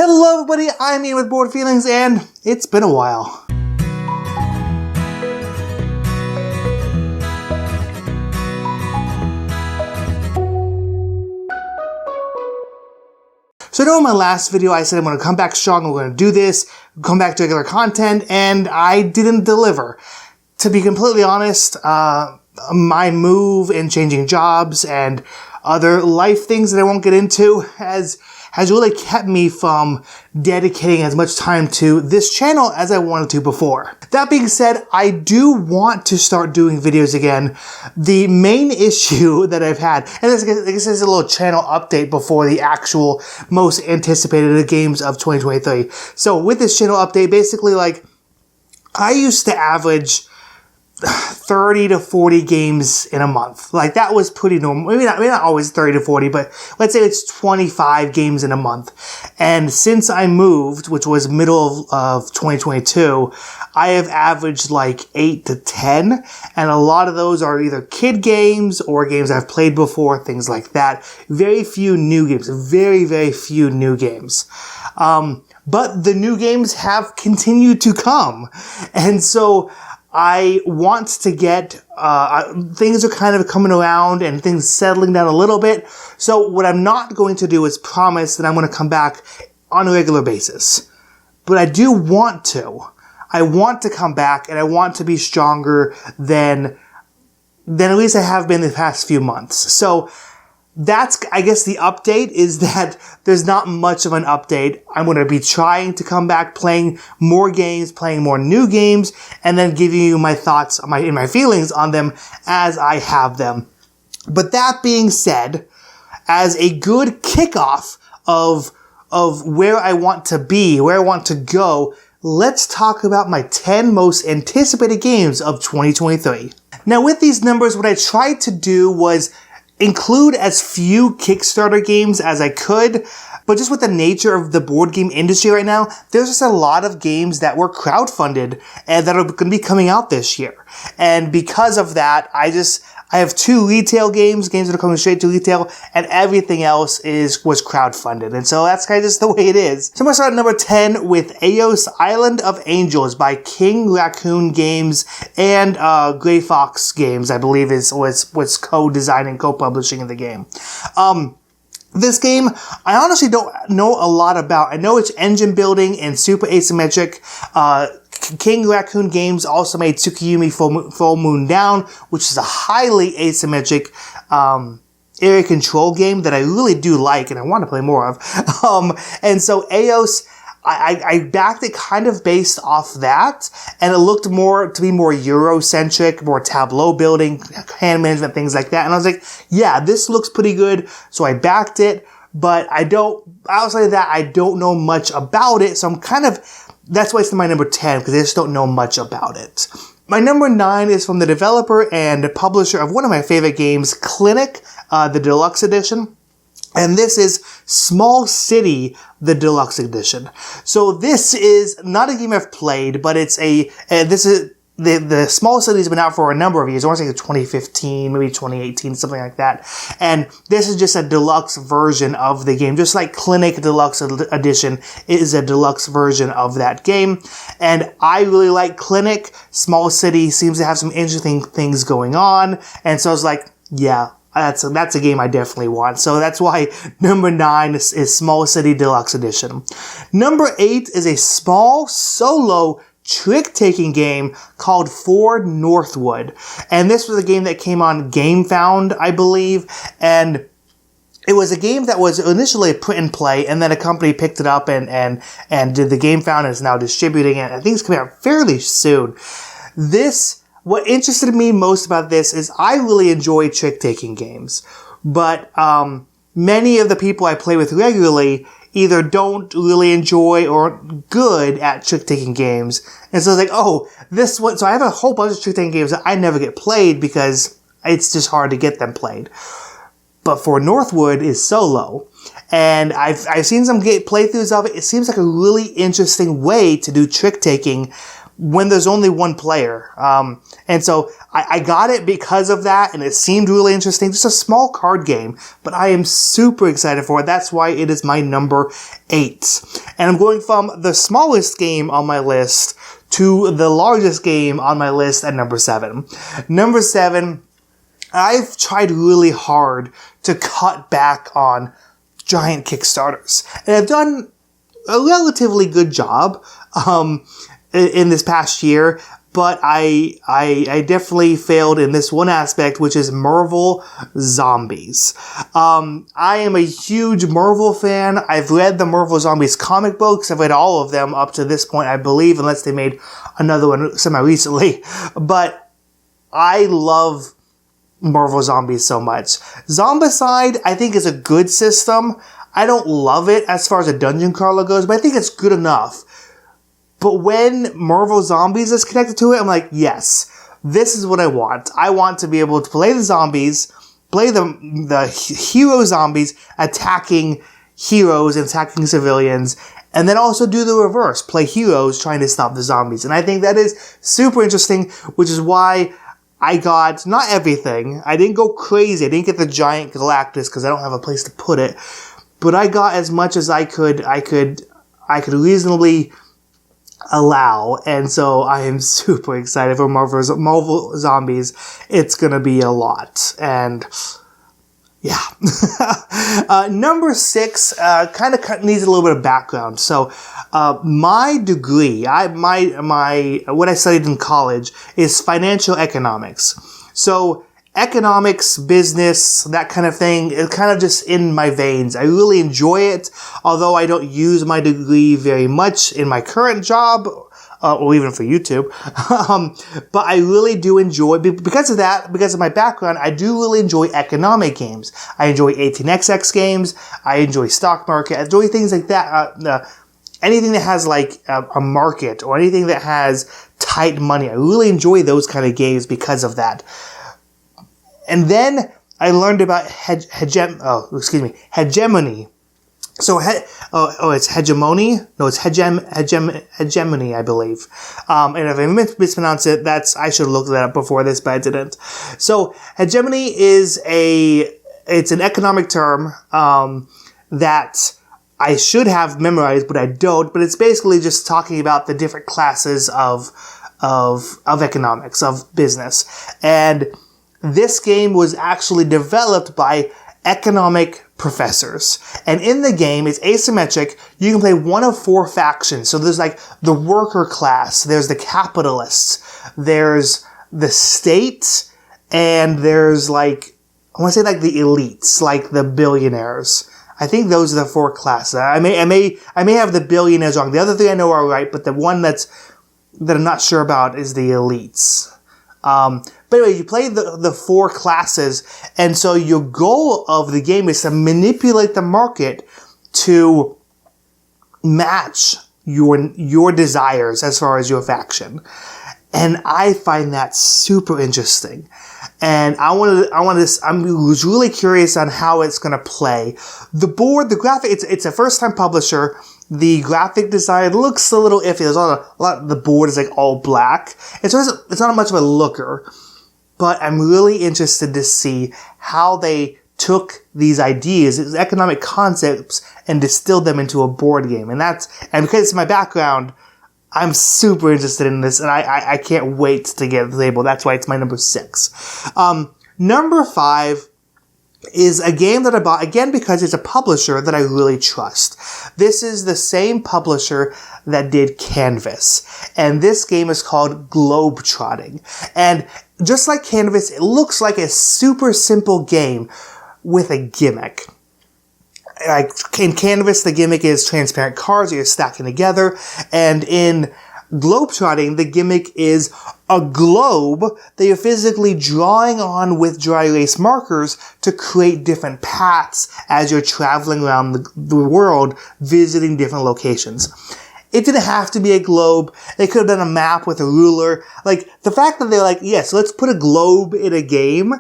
Hello everybody, I'm Ian with Board Feelings, and it's been a while. So I know in my last video I said I'm going to come back strong, I'm going to do this, come back to regular content, and I didn't deliver. To be completely honest, my move in changing jobs and other life things that I won't get into has really kept me from dedicating as much time to this channel as I wanted to before. That being said, I do want to start doing videos again. The main issue that I've had, and this is a little channel update before the actual most anticipated games of 2023. So with this channel update, basically I used to average 30 to 40 games in a month. That was pretty normal. Maybe not always 30 to 40, but let's say it's 25 games in a month. And since I moved, which was middle of 2022, I have averaged 8 to 10. And a lot of those are either kid games or games I've played before, things like that. Very few new games. Very, very few new games. But the new games have continued to come. And so I want to get, things are kind of coming around and things settling down a little bit. So what I'm not going to do is promise that I'm going to come back on a regular basis. But I do want to. I want to come back and I want to be stronger than at least I have been the past few months. So that's, I guess, the update is that there's not much of an update. I'm going to be trying to come back, playing more games, playing more new games, and then giving you my thoughts, my feelings on them as I have them. But that being said, as a good kickoff of where I want to be, where I want to go, let's talk about my 10 most anticipated games of 2023. Now, with these numbers, what I tried to do was include as few Kickstarter games as I could, but just with the nature of the board game industry right now, there's just a lot of games that were crowdfunded and that are going to be coming out this year. And because of that, I have 2 retail games that are coming straight to retail, and everything else was crowdfunded. And so that's kind of just the way it is. So I'm going to start at number 10 with Eos Island of Angels by King Raccoon Games and Grey Fox Games, I believe was co-designing, co-publishing the game. This game, I honestly don't know a lot about. I know it's engine building and super asymmetric. King Raccoon Games also made Tsukiyumi Full Moon Down, which is a highly asymmetric area control game that I really do like and I want to play more of. And so Eos, I backed it kind of based off that, and it looked to be more Eurocentric, more tableau building, hand management, things like that. And I was like, yeah, this looks pretty good. So I backed it, but outside of that, I don't know much about it. So that's why it's my number 10, because I just don't know much about it. My number 9 is from the developer and publisher of one of my favorite games, Clinic, the Deluxe Edition. And this is Small City, the Deluxe Edition. So this is not a game I've played, but the Small City has been out for a number of years. I want to say 2015, maybe 2018, something like that. And this is just a deluxe version of the game. Just like Clinic Deluxe Edition is a deluxe version of that game. And I really like Clinic. Small City seems to have some interesting things going on. And so I was like, yeah, that's a game I definitely want. So that's why number 9 is Small City Deluxe Edition. Number 8 is a small solo trick-taking game called For Northwood. And this was a game that came on GameFound, I believe. And it was a game that was initially a print and play, and then a company picked it up and did the GameFound and is now distributing it. I think it's coming out fairly soon. What interested me most about this is I really enjoy trick-taking games, but many of the people I play with regularly either don't really enjoy or aren't good at trick-taking games. And so it's like, oh, this one. So I have a whole bunch of trick-taking games that I never get played because it's just hard to get them played. But For Northwood is solo. And I've seen some playthroughs of it. It seems like a really interesting way to do trick-taking when there's only one player. And so I got it because of that, and it seemed really interesting. Just a small card game, but I am super excited for it. That's why it is my number 8. And I'm going from the smallest game on my list to the largest game on my list at number 7. Number 7, I've tried really hard to cut back on giant Kickstarters. And I've done a relatively good job in this past year, but I definitely failed in this one aspect, which is Marvel Zombies. I am a huge Marvel fan. I've read the Marvel Zombies comic books. I've read all of them up to this point, I believe, unless they made another one semi-recently. But I love Marvel Zombies so much. Zombicide, I think, is a good system. I don't love it as far as a dungeon crawler goes, but I think it's good enough. But when Marvel Zombies is connected to it, I'm like, yes, this is what I want. I want to be able to play the zombies, play the hero zombies attacking heroes and attacking civilians, and then also do the reverse, play heroes trying to stop the zombies. And I think that is super interesting, which is why I got not everything. I didn't go crazy. I didn't get the giant Galactus because I don't have a place to put it. But I got as much as I could reasonably allow, and so I am super excited for Marvel Zombies. It's gonna be a lot, and yeah. Number 6 kind of needs a little bit of background. So my degree, what I studied in college is financial economics. So economics, business, that kind of thing, it's kind of just in my veins. I really enjoy it, although I don't use my degree very much in my current job, or even for YouTube. But I really do enjoy, because of that, because of my background, I do really enjoy economic games. I enjoy 18xx games, I enjoy stock market, I enjoy things like that. Anything that has like a market, or anything that has tight money. I really enjoy those kind of games because of that. And then I learned about hegemony. So, it's hegemony? No, it's hegemony, I believe. And if I mispronounce it, I should have looked that up before this, but I didn't. So, hegemony is it's an economic term, that I should have memorized, but I don't. But it's basically just talking about the different classes of economics, of business. And this game was actually developed by economic professors. And in the game, it's asymmetric. You can play one of 4 factions. So there's like the worker class, there's the capitalists, there's the state, and there's like, I want to say like the elites, like the billionaires. I think those are the 4 classes. I may have the billionaires wrong. The other 3 I know are right, but the one that I'm not sure about is the elites. But anyway, you play the 4 classes, and so your goal of the game is to manipulate the market to match your desires as far as your faction. And I find that super interesting. And I was really curious on how it's going to play. The board, the graphic, it's a first-time publisher. The graphic design looks a little iffy. There's a lot, the board is like all black. And so it's not much of a looker. But I'm really interested to see how they took these ideas, these economic concepts, and distilled them into a board game. And because it's my background, I'm super interested in this, and I can't wait to get the label. That's why it's my number 6. Number 5 is a game that I bought, again, because it's a publisher that I really trust. This is the same publisher that did Canvas. And this game is called Globetrotting. And just like Canvas, it looks like a super simple game with a gimmick. Like in Canvas, the gimmick is transparent cards that you're stacking together. And in Globetrotting, the gimmick is a globe that you're physically drawing on with dry erase markers to create different paths as you're traveling around the world, visiting different locations. It didn't have to be a globe. They could have done a map with a ruler. Like, the fact that they're like, yes, let's put a globe in a game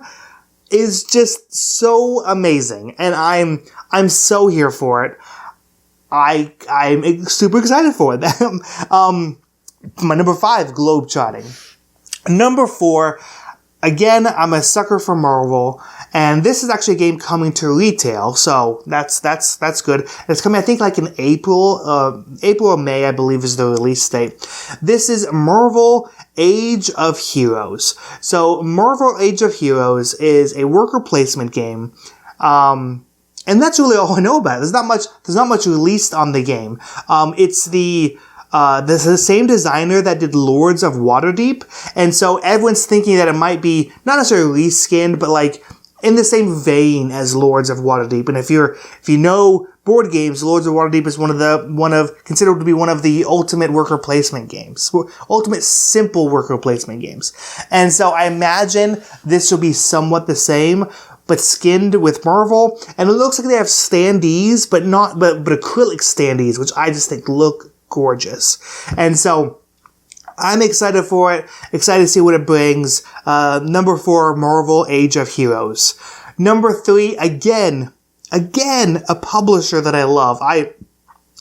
is just so amazing. And I'm so here for it. I'm super excited for it. My number 5, Globetrotting. Number 4, again, I'm a sucker for Marvel, and this is actually a game coming to retail, so that's good. It's coming, I think, like in April or May, I believe, is the release date. This is Marvel Age of Heroes. So Marvel Age of Heroes is a worker placement game, and that's really all I know about it. There's not much released on the game. It's the same designer that did Lords of Waterdeep, and so everyone's thinking that it might be not necessarily reskinned, but like in the same vein as Lords of Waterdeep. And if you know board games, Lords of Waterdeep is considered to be one of the ultimate worker placement games, ultimate simple worker placement games. And so I imagine this will be somewhat the same, but skinned with Marvel. And it looks like they have standees, but acrylic standees, which I just think look gorgeous. And so I'm excited for it. Excited to see what it brings. Number 4, Marvel Age of Heroes. Number 3, again, a publisher that I love.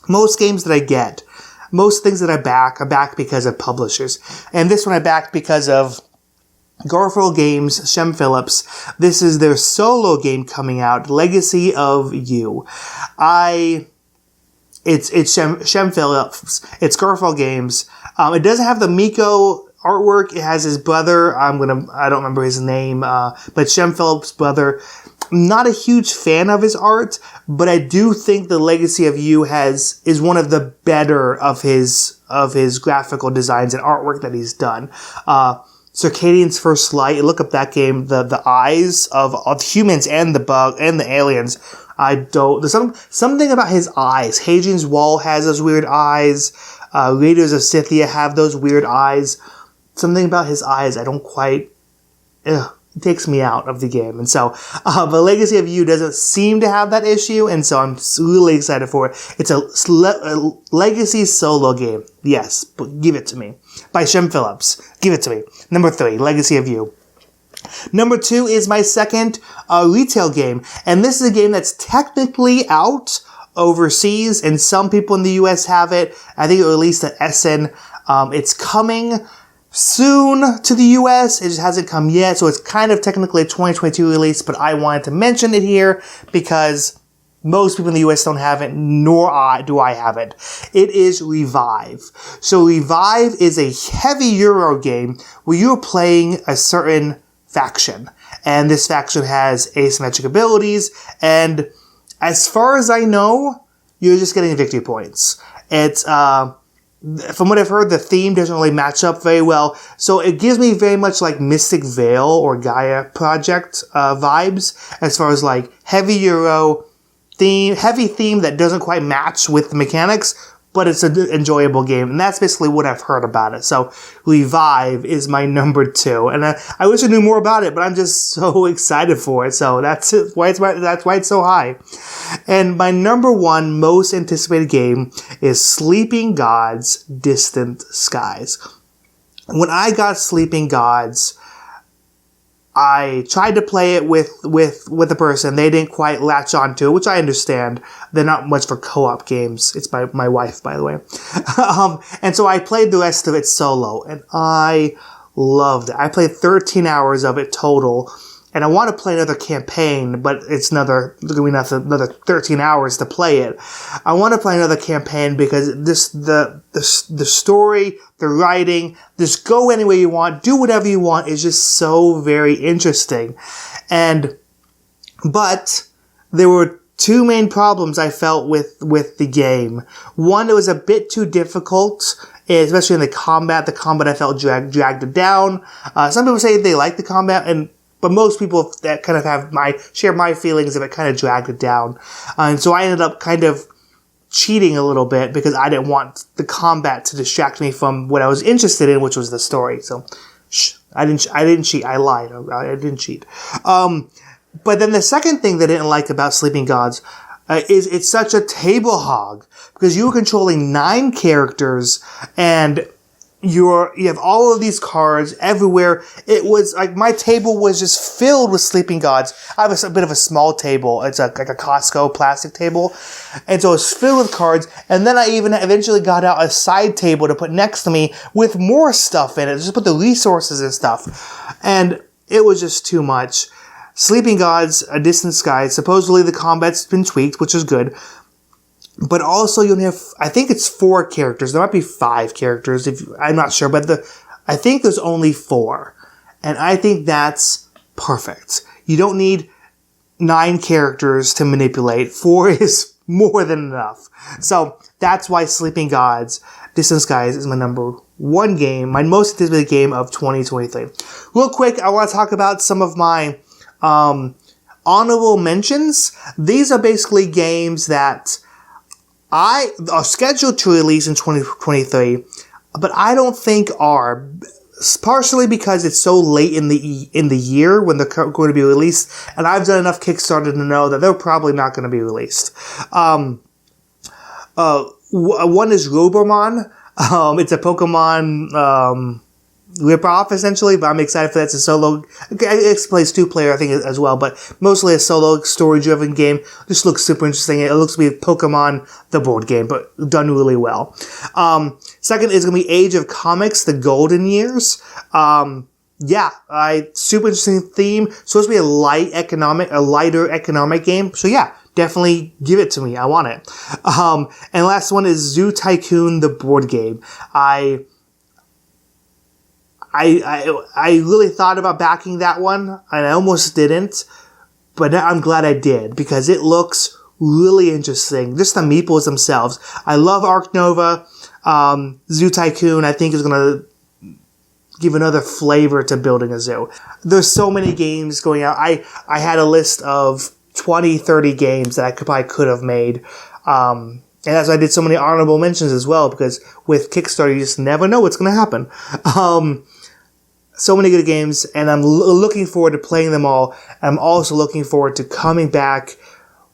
Most games that I get, most things that I back because of publishers. And this one I backed because of Garphill Games, Shem Phillips. This is their solo game coming out, Legacy of You. It's Shem Phillips. It's Garphill Games. It doesn't have the Miko artwork. It has his brother. I don't remember his name, but Shem Phillips' brother. I'm not a huge fan of his art, but I do think the Legacy of You is one of the better of his graphical designs and artwork that he's done. Circadian's First Light. Look up that game. The eyes of humans and the bug and the aliens. There's something about his eyes. Hadrian's Wall has those weird eyes. Raiders of Scythia have those weird eyes. Something about his eyes I don't quite, it takes me out of the game. And so, the Legacy of You doesn't seem to have that issue, and so I'm really excited for it. It's a Legacy solo game. Yes, but give it to me. By Shem Phillips. Give it to me. Number 3, Legacy of You. Number 2 is my second retail game, and this is a game that's technically out overseas, and some people in the US have it. I think it released at Essen. It's coming soon to the US. It just hasn't come yet, so it's kind of technically a 2022 release, but I wanted to mention it here because most people in the US don't have it, nor do I have it. It is Revive. So Revive is a heavy Euro game where you're playing a certain faction, and this faction has asymmetric abilities, and as far as I know, you're just getting victory points. It's, from what I've heard, the theme doesn't really match up very well, so it gives me very much like Mystic Vale or Gaia Project vibes, as far as like heavy Euro theme, heavy theme that doesn't quite match with the mechanics, but it's an enjoyable game, and that's basically what I've heard about it. So Revive is my number 2, and I wish I knew more about it, but I'm just so excited for it. So that's why it's so high. And my number 1 most anticipated game is Sleeping Gods: Distant Skies. When I got Sleeping Gods, I tried to play it with a person. They didn't quite latch onto it, which I understand. They're not much for co-op games. It's by my wife, by the way. And so I played the rest of it solo, and I loved it. I played 13 hours of it total, and I want to play another campaign, but it's another 13 hours to play it. I want to play another campaign because the story, the writing, just go anywhere you want, do whatever you want is just so very interesting. But there were 2 main problems I felt with the game. One, it was a bit too difficult, especially in the combat. The combat I felt dragged it down. Some people say they like the combat, but most people that kind of share my feelings of it kind of dragged it down. And so I ended up kind of cheating a little bit because I didn't want the combat to distract me from what I was interested in, which was the story. So, I didn't cheat. I lied. I didn't cheat. But then the second thing that I didn't like about Sleeping Gods is it's such a table hog because you were controlling 9 characters and you have all of these cards everywhere. It was like my table was just filled with Sleeping Gods. I have a bit of a small table. It's like a Costco plastic table. And so it's filled with cards. And then I even eventually got out a side table to put next to me with more stuff in it. Just put the resources and stuff. And it was just too much. Sleeping Gods, A Distant Sky, supposedly the combat's been tweaked, which is good. But also you only have, I think it's 4 characters. There might be 5 characters, I'm not sure, but I think there's only 4. And I think that's perfect. You don't need 9 characters to manipulate. 4 is more than enough. So that's why Sleeping Gods, Distant Skies is my number 1 game, my most anticipated game of 2023. Real quick, I want to talk about some of my honorable mentions. These are basically games that are scheduled to release in 2023, but I don't think are. Partially because it's so late in the year when they're going to be released, and I've done enough Kickstarter to know that they're probably not going to be released. One is Robomon. It's a Pokemon rip-off, essentially, but I'm excited for that. It's a solo... It plays 2-player, I think, as well, but mostly a solo, story-driven game. Just looks super interesting. It looks to be Pokemon, the board game, but done really well. Second is going to be Age of Comics, The Golden Years. Super interesting theme. Supposed to be a lighter economic game. So yeah, definitely give it to me. I want it. And last one is Zoo Tycoon, the board game. I really thought about backing that one, and I almost didn't, but I'm glad I did, because it looks really interesting. Just the meeples themselves. I love Arc Nova. Zoo Tycoon, I think, is going to give another flavor to building a zoo. There's so many games going out. I had a list of 20, 30 games that I probably could have made. And that's why I did so many honorable mentions as well, because with Kickstarter, you just never know what's going to happen. So many good games, and I'm looking forward to playing them all. I'm also looking forward to coming back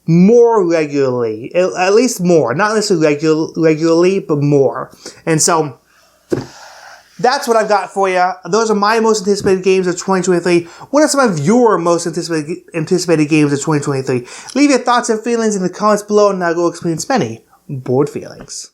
more regularly, at least more, not necessarily regularly, but more. And so that's what I've got for you. Those are my most anticipated games of 2023. What are some of your most anticipated games of 2023? Leave your thoughts and feelings in the comments below, and I'll go experience many board feelings.